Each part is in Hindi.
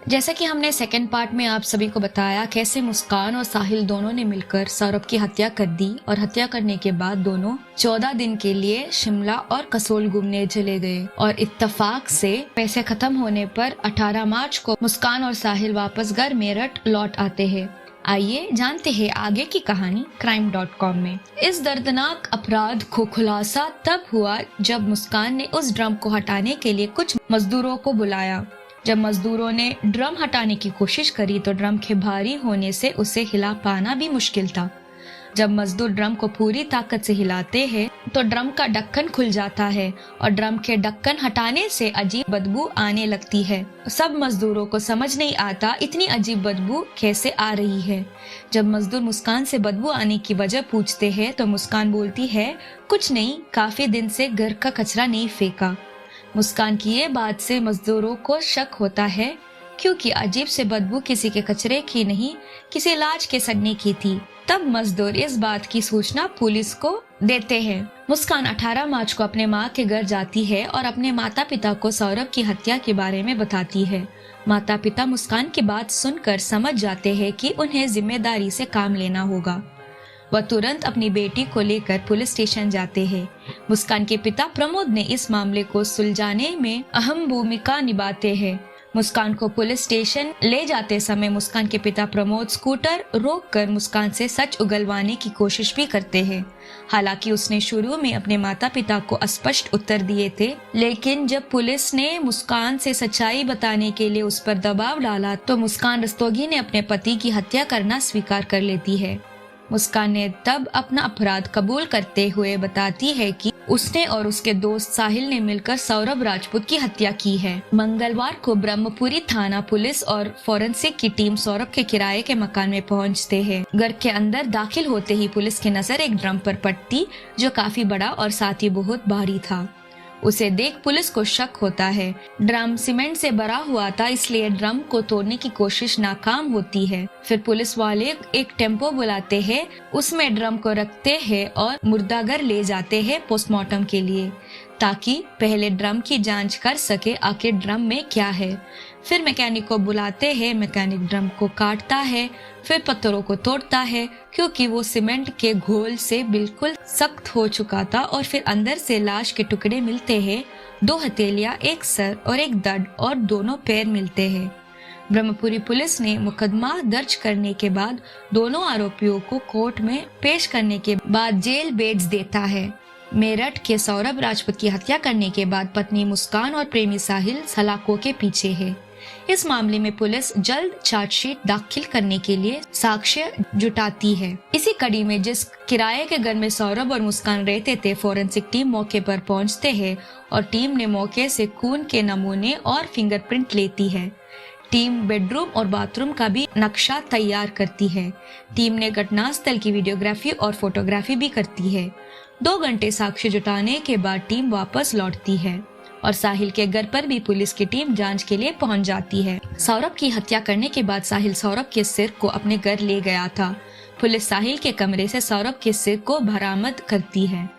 जैसा कि हमने सेकंड पार्ट में आप सभी को बताया कैसे मुस्कान और साहिल दोनों ने मिलकर सौरभ की हत्या कर दी और हत्या करने के बाद दोनों 14 दिन के लिए शिमला और कसोल घूमने चले गए और इत्तेफाक से पैसे खत्म होने पर 18 मार्च को मुस्कान और साहिल वापस घर मेरठ लौट आते हैं। आइए जानते हैं आगे की कहानी crime.com में। इस दर्दनाक अपराध को खुलासा तब हुआ जब मुस्कान ने उस ड्रम को हटाने के लिए कुछ मजदूरों को बुलाया। जब मजदूरों ने ड्रम हटाने की कोशिश करी तो ड्रम के भारी होने से उसे हिला पाना भी मुश्किल था। जब मजदूर ड्रम को पूरी ताकत से हिलाते हैं तो ड्रम का ढक्कन खुल जाता है और ड्रम के ढक्कन हटाने से अजीब बदबू आने लगती है। सब मजदूरों को समझ नहीं आता इतनी अजीब बदबू कैसे आ रही है। जब मजदूर मुस्कान से बदबू आने की वजह पूछते हैं तो मुस्कान बोलती है, कुछ नहीं, काफी दिन से घर का कचरा नहीं फेंका। मुस्कान की ये बात से मजदूरों को शक होता है क्योंकि अजीब से बदबू किसी के कचरे की नहीं, किसी लाश के सड़ने की थी। तब मजदूर इस बात की सूचना पुलिस को देते हैं। मुस्कान 18 मार्च को अपने माँ के घर जाती है और अपने माता पिता को सौरभ की हत्या के बारे में बताती है। माता पिता मुस्कान की बात सुनकर समझ जाते हैं कि उन्हें जिम्मेदारी से काम लेना होगा। वह तुरंत अपनी बेटी को लेकर पुलिस स्टेशन जाते हैं। मुस्कान के पिता प्रमोद ने इस मामले को सुलझाने में अहम भूमिका निभाते हैं। मुस्कान को पुलिस स्टेशन ले जाते समय मुस्कान के पिता प्रमोद स्कूटर रोककर मुस्कान से सच उगलवाने की कोशिश भी करते हैं। हालांकि उसने शुरू में अपने माता पिता को अस्पष्ट उत्तर दिए थे, लेकिन जब पुलिस ने मुस्कान से सच्चाई बताने के लिए उस पर दबाव डाला तो मुस्कान रस्तोगी ने अपने पति की हत्या करना स्वीकार कर लेती है। मुस्कान ने तब अपना अपराध कबूल करते हुए बताती है कि उसने और उसके दोस्त साहिल ने मिलकर सौरभ राजपूत की हत्या की है। मंगलवार को ब्रह्मपुरी थाना पुलिस और फोरेंसिक की टीम सौरभ के किराए के मकान में पहुंचते हैं। घर के अंदर दाखिल होते ही पुलिस की नजर एक ड्रम पर पड़ती जो काफी बड़ा और साथ ही बहुत भारी था। उसे देख पुलिस को शक होता है। ड्रम सीमेंट से भरा हुआ था, इसलिए ड्रम को तोड़ने की कोशिश नाकाम होती है। फिर पुलिस वाले एक टेम्पो बुलाते हैं, उसमें ड्रम को रखते हैं और मुर्दाघर ले जाते हैं पोस्टमार्टम के लिए, ताकि पहले ड्रम की जांच कर सके आखिर ड्रम में क्या है। फिर मैकेनिक को बुलाते हैं, मैकेनिक ड्रम को काटता है, फिर पत्थरों को तोड़ता है क्योंकि वो सीमेंट के घोल से बिल्कुल सख्त हो चुका था। और फिर अंदर से लाश के टुकड़े मिलते हैं, 2 हथेलियां, एक सर और एक दर्द और दोनों पैर मिलते हैं। ब्रह्मपुरी पुलिस ने मुकदमा दर्ज करने के बाद दोनों आरोपियों को कोर्ट में पेश करने के बाद जेल भेज देता है। मेरठ के सौरभ राजपूत की हत्या करने के बाद पत्नी मुस्कान और प्रेमी साहिल सलाखों के पीछे है। इस मामले में पुलिस जल्द चार्जशीट दाखिल करने के लिए साक्ष्य जुटाती है। इसी कड़ी में जिस किराए के घर में सौरभ और मुस्कान रहते थे, फोरेंसिक टीम मौके पर पहुंचते हैं और टीम ने मौके से खून के नमूने और फिंगरप्रिंट लेती है। टीम बेडरूम और बाथरूम का भी नक्शा तैयार करती है। टीम ने घटनास्थल की वीडियोग्राफी और फोटोग्राफी भी करती है। 2 घंटे साक्ष्य जुटाने के बाद टीम वापस लौटती है और साहिल के घर पर भी पुलिस की टीम जांच के लिए पहुंच जाती है। सौरभ की हत्या करने के बाद साहिल सौरभ के सिर को अपने घर ले गया था। पुलिस साहिल के कमरे से सौरभ के सिर को बरामद करती है।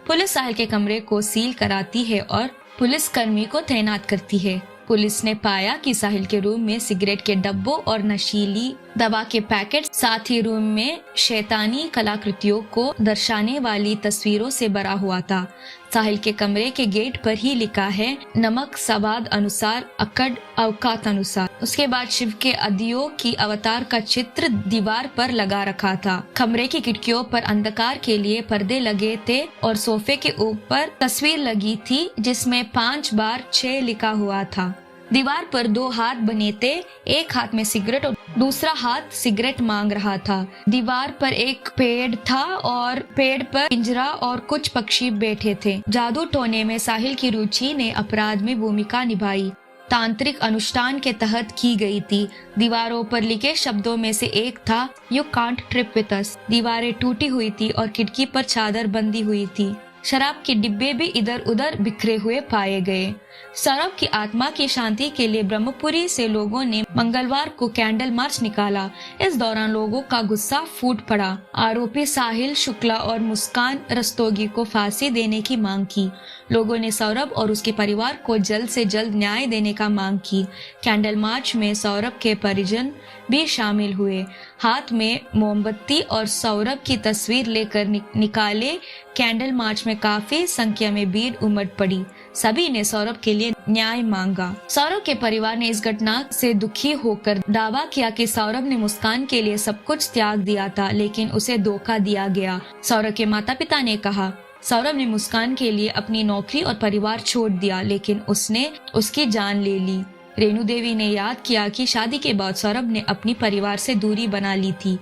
पुलिस साहिल के कमरे को सील कराती है और पुलिस कर्मी को तैनात करती है। पुलिस ने पाया कि साहिल के रूम में सिगरेट के डब्बों और नशीली दवा के पैकेट, साथ ही रूम में शैतानी कलाकृतियों को दर्शाने वाली तस्वीरों से भरा हुआ था। साहिल के कमरे के गेट पर ही लिखा है, नमक सवाद अनुसार, अकड़ अवकात अनुसार। उसके बाद शिव के अदियों की अवतार का चित्र दीवार पर लगा रखा था। कमरे की खिड़कियों पर अंधकार के लिए पर्दे लगे थे और सोफे के ऊपर तस्वीर लगी थी जिसमें 5 बार 6 लिखा हुआ था। दीवार पर 2 हाथ बने थे, एक हाथ में सिगरेट और दूसरा हाथ सिगरेट मांग रहा था। दीवार पर एक पेड़ था और पेड़ पर पिंजरा और कुछ पक्षी बैठे थे। जादू टोने में साहिल की रुचि ने अपराध में भूमिका निभाई, तांत्रिक अनुष्ठान के तहत की गई थी। दीवारों पर लिखे शब्दों में से एक था, you can't trip with us. दीवारें टूटी हुई थी और खिड़की पर चादर बंधी हुई थी। शराब के डिब्बे भी इधर उधर बिखरे हुए पाए गए। सौरभ की आत्मा की शांति के लिए ब्रह्मपुरी से लोगों ने मंगलवार को कैंडल मार्च निकाला। इस दौरान लोगों का गुस्सा फूट पड़ा। आरोपी साहिल शुक्ला और मुस्कान रस्तोगी को फांसी देने की मांग की। लोगों ने सौरभ और उसके परिवार को जल्द से जल्द न्याय देने का मांग की। कैंडल मार्च में सौरभ के परिजन भी शामिल हुए। हाथ में मोमबत्ती और सौरभ की तस्वीर लेकर निकाले कैंडल मार्च में काफी संख्या में भीड़ उमड़ पड़ी। सभी ने सौरभ के लिए न्याय मांगा। सौरभ के परिवार ने इस घटना से दुखी होकर दावा किया कि सौरभ ने मुस्कान के लिए सब कुछ त्याग दिया था, लेकिन उसे धोखा दिया गया। सौरभ के माता पिता ने कहा, सौरभ ने मुस्कान के लिए अपनी नौकरी और परिवार छोड़ दिया, लेकिन उसने उसकी जान ले ली। रेणु देवी ने याद किया कि शादी के बाद सौरभ ने अपनी परिवार से दूरी बना ली थी।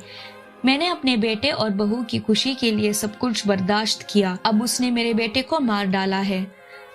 मैंने अपने बेटे और बहू की खुशी के लिए सब कुछ बर्दाश्त किया। अब उसने मेरे बेटे को मार डाला है।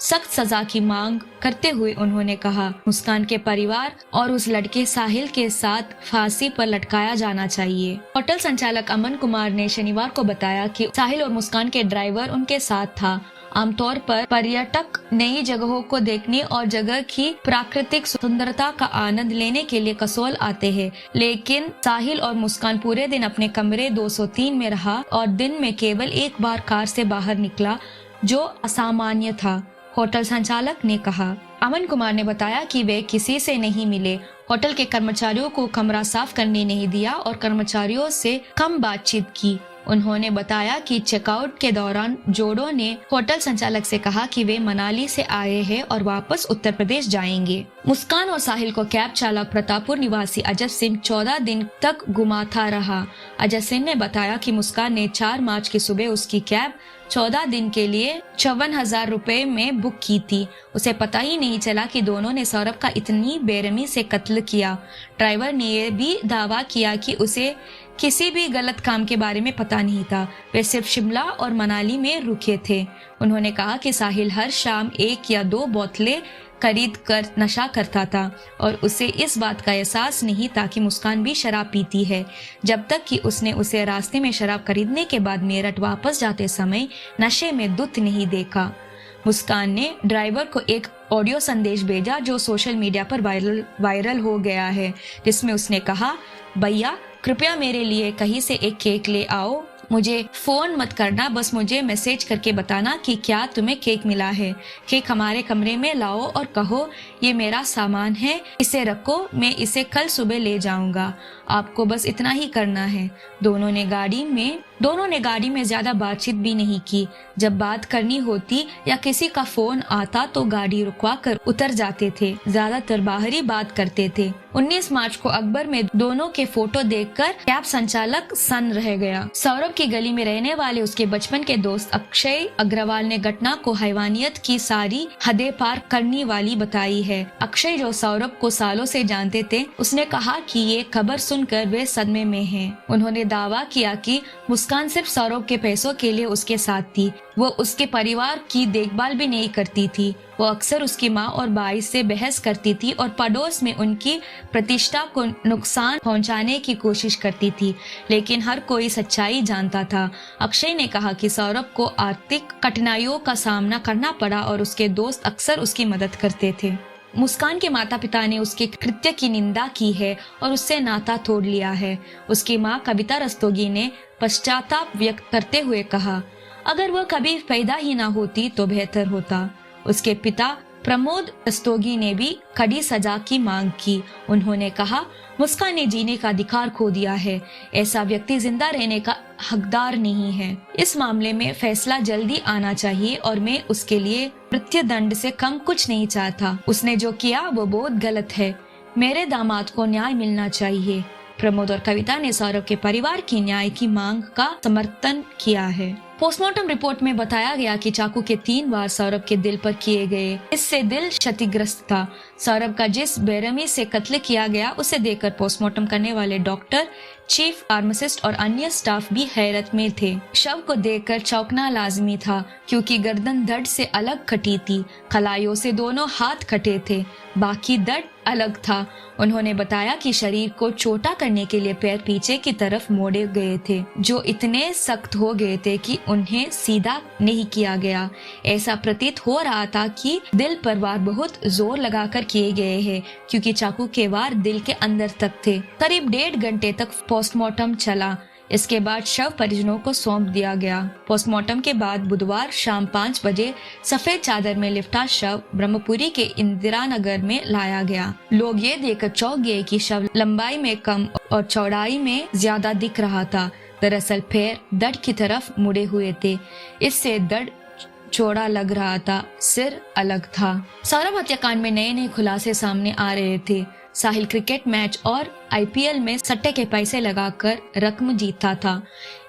सख्त सजा की मांग करते हुए उन्होंने कहा, मुस्कान के परिवार और उस लड़के साहिल के साथ फांसी पर लटकाया जाना चाहिए। होटल संचालक अमन कुमार ने शनिवार को बताया कि साहिल और मुस्कान के ड्राइवर उनके साथ था। आमतौर पर पर्यटक नई जगहों को देखने और जगह की प्राकृतिक सुंदरता का आनंद लेने के लिए कसोल आते हैं, लेकिन साहिल और मुस्कान पूरे दिन अपने कमरे 203 में रहा और दिन में केवल एक बार कार से बाहर निकला, जो असामान्य था। होटल संचालक ने कहा। अमन कुमार ने बताया कि वे किसी से नहीं मिले, होटल के कर्मचारियों को कमरा साफ करने नहीं दिया और कर्मचारियों से कम बातचीत की। उन्होंने बताया कि चेकआउट के दौरान जोड़ों ने होटल संचालक से कहा कि वे मनाली से आए हैं और वापस उत्तर प्रदेश जाएंगे। मुस्कान और साहिल को कैब चालक प्रतापपुर निवासी अजय सिंह 14 दिन तक घुमाता रहा। अजय सिंह ने बताया कि मुस्कान ने 4 मार्च की सुबह उसकी कैब 14 दिन के लिए 54,000 रुपए में बुक की थी। उसे पता ही नहीं चला कि दोनों ने सौरभ का इतनी बेरहमी से कत्ल किया। ड्राइवर ने यह भी दावा किया कि उसे किसी भी गलत काम के बारे में पता नहीं था। वे सिर्फ शिमला और मनाली में रुके थे। उन्होंने कहा कि साहिल हर शाम 1 या 2 बोतलें खरीद कर नशा करता था और उसे इस बात का एहसास नहीं था कि मुस्कान भी शराब पीती है, जब तक कि उसने उसे रास्ते में शराब खरीदने के बाद मेरठ वापस जाते समय नशे में धुत नहीं देखा। मुस्कान ने ड्राइवर को एक ऑडियो संदेश भेजा जो सोशल मीडिया पर वायरल हो गया है, जिसमें उसने कहा, भैया कृपया मेरे लिए कहीं से एक केक ले आओ। मुझे फोन मत करना, बस मुझे मैसेज करके बताना कि क्या तुम्हें केक मिला है। केक हमारे कमरे में लाओ और कहो ये मेरा सामान है, इसे रखो, मैं इसे कल सुबह ले जाऊंगा। आपको बस इतना ही करना है। दोनों ने गाड़ी में ज्यादा बातचीत भी नहीं की। जब बात करनी होती या किसी का फोन आता तो गाड़ी रुकवा कर उतर जाते थे। ज्यादातर बाहर ही बात करते थे। 19 मार्च को अकबर में दोनों के फोटो देखकर कैब संचालक सन्न रह गया। सौरभ की गली में रहने वाले उसके बचपन के दोस्त अक्षय अग्रवाल ने घटना को हैवानियत की सारी हदें पार करने वाली बताई है। अक्षय, जो सौरभ को सालों से जानते थे, उसने कहा कि ये खबर सुनकर वे सदमे में हैं। उन्होंने दावा किया कि मुस्कान सिर्फ सौरभ के पैसों के लिए उसके साथ थी। वो उसके परिवार की देखभाल भी नहीं करती थी। वो अक्सर उसकी माँ और भाई से बहस करती थी और पड़ोस में उनकी प्रतिष्ठा को नुकसान पहुंचाने की कोशिश करती थी, लेकिन हर कोई सच्चाई जानता था। अक्षय ने कहा कि सौरभ को आर्थिक कठिनाइयों का सामना करना पड़ा और उसके दोस्त अक्सर उसकी मदद करते थे। मुस्कान के माता पिता ने उसके कृत्य की निंदा की है और उससे नाता तोड़ लिया है। उसकी माँ कविता रस्तोगी ने पश्चाताप व्यक्त करते हुए कहा, अगर वह कभी पैदा ही ना होती तो बेहतर होता। उसके पिता प्रमोद रस्तोगी ने भी कड़ी सजा की मांग की। उन्होंने कहा, मुस्कान ने जीने का अधिकार खो दिया है। ऐसा व्यक्ति जिंदा रहने का हकदार नहीं है। इस मामले में फैसला जल्दी आना चाहिए और मैं उसके लिए मृत्युदंड से कम कुछ नहीं चाहता। उसने जो किया वो बहुत गलत है। मेरे दामाद को न्याय मिलना चाहिए। प्रमोद और कविता ने सौरभ के परिवार की न्याय की मांग का समर्थन किया है। पोस्टमार्टम रिपोर्ट में बताया गया कि चाकू के 3 वार सौरभ के दिल पर किए गए। इससे दिल क्षतिग्रस्त था। सौरभ का जिस बेरहमी से कत्ल किया गया उसे देखकर पोस्टमार्टम करने वाले डॉक्टर चीफ फार्मासिस्ट और अन्य स्टाफ भी हैरत में थे। शव को देखकर चौंकना लाजमी था क्योंकि गर्दन धड़ से अलग कटी थी, कलाइयों से दोनों हाथ कटे थे, बाकी धड़ अलग था। उन्होंने बताया कि शरीर को छोटा करने के लिए पैर पीछे की तरफ मोड़े गए थे, जो इतने सख्त हो गए थे कि उन्हें सीधा नहीं किया गया। ऐसा प्रतीत हो रहा था कि दिल पर वार बहुत जोर लगाकर किए गए हैं, क्योंकि चाकू के वार दिल के अंदर तक थे। करीब 1.5 घंटे तक पोस्टमार्टम चला। इसके बाद शव परिजनों को सौंप दिया गया। पोस्टमार्टम के बाद बुधवार शाम 5 बजे सफेद चादर में लिपटा शव ब्रह्मपुरी के इंदिरा नगर में लाया गया। लोग ये देखकर चौंक गए कि शव लंबाई में कम और चौड़ाई में ज्यादा दिख रहा था। दरअसल पैर धड़ की तरफ मुड़े हुए थे, इससे धड़ चौड़ा लग रहा था, सिर अलग था। सौरभ हत्याकांड में नए नए खुलासे सामने आ रहे थे। साहिल क्रिकेट मैच और IPL में सट्टे के पैसे लगाकर रकम जीतता था।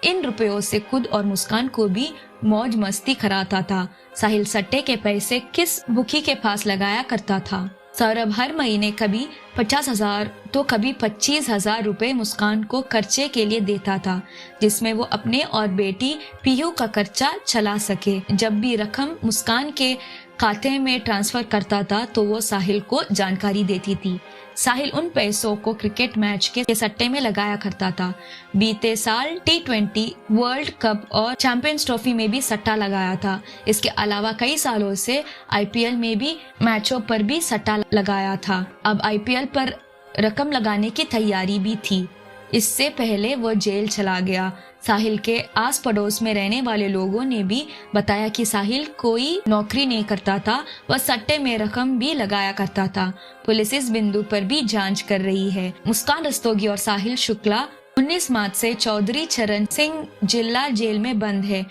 इन रुपयों से खुद और मुस्कान को भी मौज मस्ती कराता था। साहिल सट्टे के पैसे किस बुकी के पास लगाया करता था। सौरभ हर महीने कभी 50,000 तो कभी 25,000 रुपए मुस्कान को खर्चे के लिए देता था, जिसमें वो अपने और बेटी पीयू का खर्चा चला सके। जब भी रकम मुस्कान के खाते में ट्रांसफर करता था तो वो साहिल को जानकारी देती थी। साहिल उन पैसों को क्रिकेट मैच के सट्टे में लगाया करता था। बीते साल T20 वर्ल्ड कप और चैंपियंस ट्रॉफी में भी सट्टा लगाया था। इसके अलावा कई सालों से IPL में भी मैचों पर भी सट्टा लगाया था। अब IPL पर रकम लगाने की तैयारी भी थी। इससे पहले वो जेल चला गया। साहिल के आस पड़ोस में रहने वाले लोगों ने भी बताया कि साहिल कोई नौकरी नहीं करता था, वह सट्टे में रकम भी लगाया करता था। पुलिस इस बिंदु पर भी जांच कर रही है। मुस्कान रस्तोगी और साहिल शुक्ला 19 मार्च से चौधरी चरण सिंह जिला जेल में बंद है।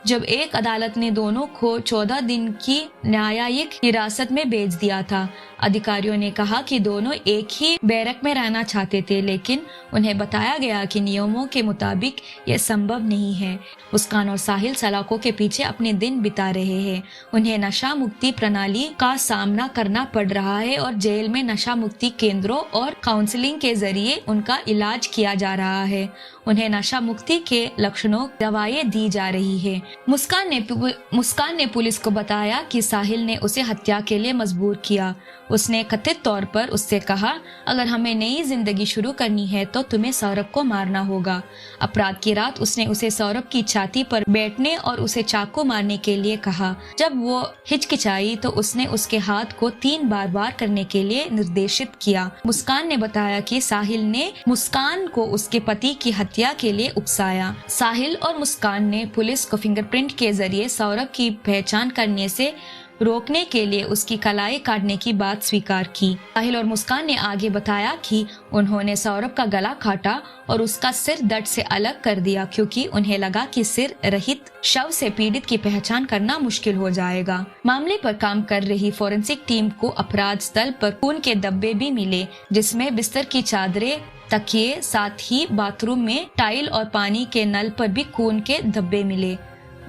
जब एक अदालत ने दोनों को 14 दिन की न्यायिक हिरासत में भेज दिया था। अधिकारियों ने कहा कि दोनों एक ही बैरक में रहना चाहते थे, लेकिन उन्हें बताया गया कि नियमों के मुताबिक यह संभव नहीं है। मुस्कान और साहिल सलाखों के पीछे अपने दिन बिता रहे हैं। उन्हें नशा मुक्ति प्रणाली का सामना करना पड़ रहा है और जेल में नशा मुक्ति केंद्रों और काउंसलिंग के जरिए उनका इलाज किया जा रहा है। उन्हें नशा मुक्ति के लक्षणों दवाएं दी जा रही है। मुस्कान ने पुलिस को बताया कि साहिल ने उसे हत्या के लिए मजबूर किया। उसने कथित तौर पर उससे कहा, अगर हमें नई जिंदगी शुरू करनी है तो तुम्हें सौरभ को मारना होगा। अपराध की रात उसने उसे सौरभ की छाती पर बैठने और उसे चाकू मारने के लिए कहा। जब वो हिचकिचाई तो उसने उसके हाथ को 3 बार वार करने के लिए निर्देशित किया। मुस्कान ने बताया कि साहिल ने मुस्कान को उसके पति की हत्या के लिए उकसाया। साहिल और मुस्कान ने पुलिस को फिंगरप्रिंट के जरिए सौरभ की पहचान करने से रोकने के लिए उसकी कलाई काटने की बात स्वीकार की। साहिल और मुस्कान ने आगे बताया कि उन्होंने सौरभ का गला काटा और उसका सिर धड़ से अलग कर दिया, क्योंकि उन्हें लगा कि सिर रहित शव से पीड़ित की पहचान करना मुश्किल हो जाएगा। मामले पर काम कर रही फोरेंसिक टीम को अपराध स्थल पर खून के धब्बे भी मिले, जिसमें बिस्तर की चादरें, तकिए, साथ ही बाथरूम में टाइल और पानी के नल पर भी खून के धब्बे मिले।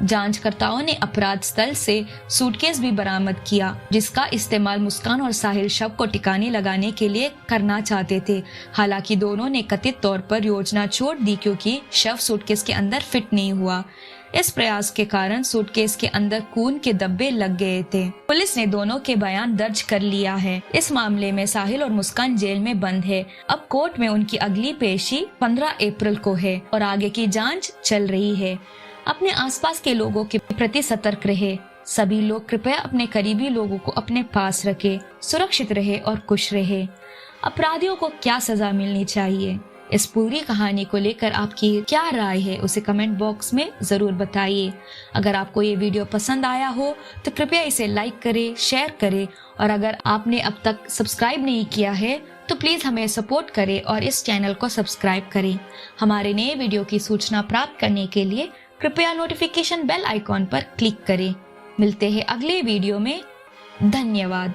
जांचकर्ताओं ने अपराध स्थल से सूटकेस भी बरामद किया, जिसका इस्तेमाल मुस्कान और साहिल शव को ठिकाने लगाने के लिए करना चाहते थे। हालांकि दोनों ने कथित तौर पर योजना छोड़ दी, क्योंकि शव सूटकेस के अंदर फिट नहीं हुआ। इस प्रयास के कारण सूटकेस के अंदर खून के धब्बे लग गए थे। पुलिस ने दोनों के बयान दर्ज कर लिया है। इस मामले में साहिल और मुस्कान जेल में बंद है। अब कोर्ट में उनकी अगली पेशी 15 अप्रैल को है और आगे की जांच चल रही है। अपने आसपास के लोगों के प्रति सतर्क रहे। सभी लोग कृपया अपने करीबी लोगों को अपने पास रखें, सुरक्षित रहे और खुश रहे। अपराधियों को क्या सजा मिलनी चाहिए, इस पूरी कहानी को लेकर आपकी क्या राय है, उसे कमेंट बॉक्स में जरूर बताइए। अगर आपको ये वीडियो पसंद आया हो तो कृपया इसे लाइक करें, शेयर करें, और अगर आपने अब तक सब्सक्राइब नहीं किया है तो प्लीज हमें सपोर्ट करें और इस चैनल को सब्सक्राइब करें। हमारे नए वीडियो की सूचना प्राप्त करने के लिए कृपया नोटिफिकेशन बेल आइकॉन पर क्लिक करें। मिलते हैं अगले वीडियो में। धन्यवाद।